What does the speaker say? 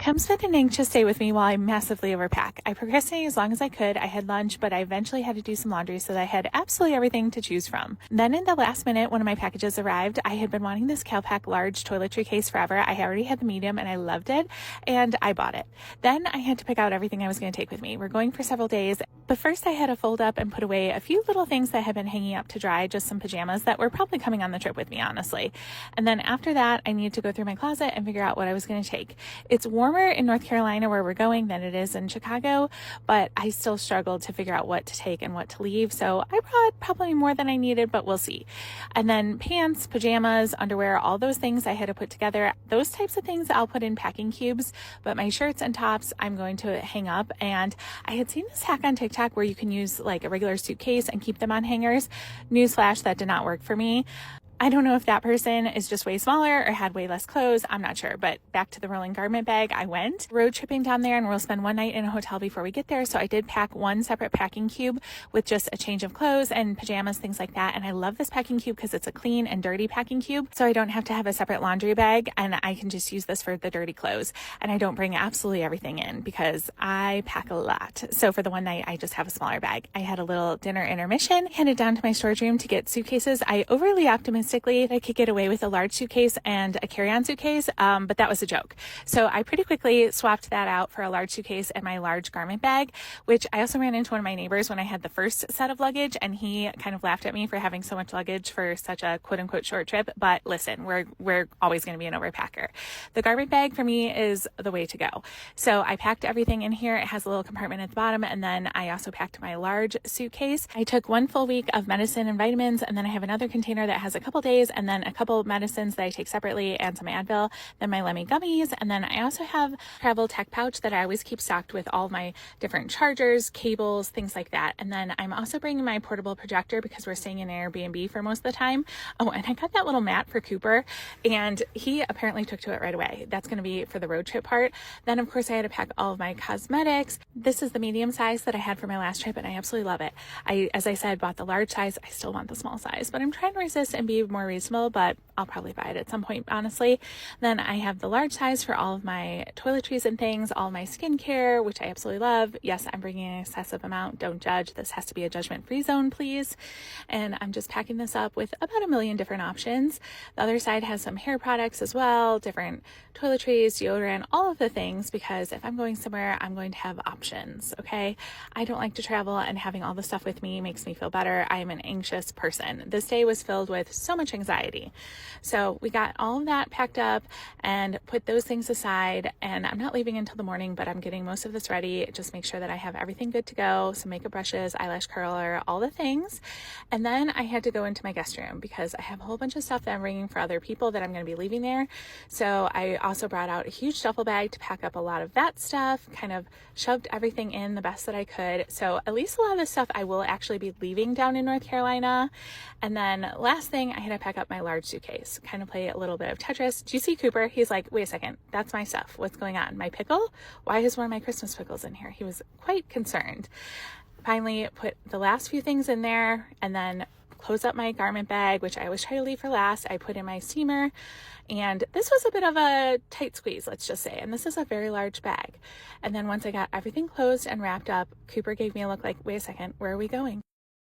Come spend an anxious day with me while I massively overpack. I procrastinated as long as I could. I had lunch, but I eventually had to do some laundry so that I had absolutely everything to choose from. Then in the last minute, one of my packages arrived. I had been wanting this CalPak large toiletry case forever. I already had the medium and I loved it, and I bought it. Then I had to pick out everything I was going to take with me. We're going for several days, but first I had to fold up and put away a few little things that had been hanging up to dry, just some pajamas that were probably coming on the trip with me, honestly. And then after that, I needed to go through my closet and figure out what I was going to take. It's warmer in North Carolina where we're going than it is in Chicago, but I still struggled to figure out what to take and what to leave. So I brought probably more than I needed, but we'll see. And then pants, pajamas, underwear, all those things I had to put together. Those types of things I'll put in packing cubes, but my shirts and tops I'm going to hang up. And I had seen this hack on TikTok where you can use like a regular suitcase and keep them on hangers. Newsflash, that did not work for me. I don't know if that person is just way smaller or had way less clothes. I'm not sure, but back to the rolling garment bag, I went road tripping down there and we'll spend one night in a hotel before we get there. So I did pack one separate packing cube with just a change of clothes and pajamas, things like that. And I love this packing cube because it's a clean and dirty packing cube. So I don't have to have a separate laundry bag and I can just use this for the dirty clothes. And I don't bring absolutely everything in because I pack a lot. So for the one night, I just have a smaller bag. I had a little dinner intermission, headed down to my storage room to get suitcases. I overly optimistically I could get away with a large suitcase and a carry-on suitcase, but that was a joke. So I pretty quickly swapped that out for a large suitcase and my large garment bag, which I also ran into one of my neighbors when I had the first set of luggage, and he kind of laughed at me for having so much luggage for such a quote-unquote short trip. But listen, we're always going to be an overpacker. The garment bag for me is the way to go. So I packed everything in here. It has a little compartment at the bottom, and then I also packed my large suitcase. I took one full week of medicine and vitamins, and then I have another container that has a couple days, and then a couple of medicines that I take separately and some Advil, then my Lemmy gummies. And then I also have a travel tech pouch that I always keep stocked with all of my different chargers, cables, things like that. And then I'm also bringing my portable projector because we're staying in an Airbnb for most of the time. Oh, and I got that little mat for Cooper and he apparently took to it right away. That's going to be for the road trip part. Then of course I had to pack all of my cosmetics. This is the medium size that I had for my last trip and I absolutely love it. As I said, bought the large size. I still want the small size, but I'm trying to resist and be more reasonable, but I'll probably buy it at some point, honestly. Then I have the large size for all of my toiletries and things, all my skincare, which I absolutely love. Yes, I'm bringing an excessive amount. Don't judge. This has to be a judgment-free zone, please. And I'm just packing this up with about a million different options. The other side has some hair products as well, different toiletries, deodorant, all of the things, because if I'm going somewhere, I'm going to have options, okay? I don't like to travel, and having all the stuff with me makes me feel better. I am an anxious person. This day was filled with so much anxiety. So we got all of that packed up and put those things aside, and I'm not leaving until the morning, but I'm getting most of this ready. Just make sure that I have everything good to go, some makeup brushes, eyelash curler, all the things. And then I had to go into my guest room because I have a whole bunch of stuff that I'm bringing for other people that I'm going to be leaving there. So I also brought out a huge duffel bag to pack up a lot of that stuff, kind of shoved everything in the best that I could. So at least a lot of the stuff I will actually be leaving down in North Carolina. And then last thing, I had to pack up my large suitcase, kind of play a little bit of Tetris. Do you see Cooper? He's like, wait a second, that's my stuff. What's going on? My pickle? Why is one of my Christmas pickles in here? He was quite concerned. Finally put the last few things in there and then close up my garment bag, which I always try to leave for last. I put in my steamer, and this was a bit of a tight squeeze, let's just say. And this is a very large bag. And then once I got everything closed and wrapped up, Cooper gave me a look like, wait a second, where are we going?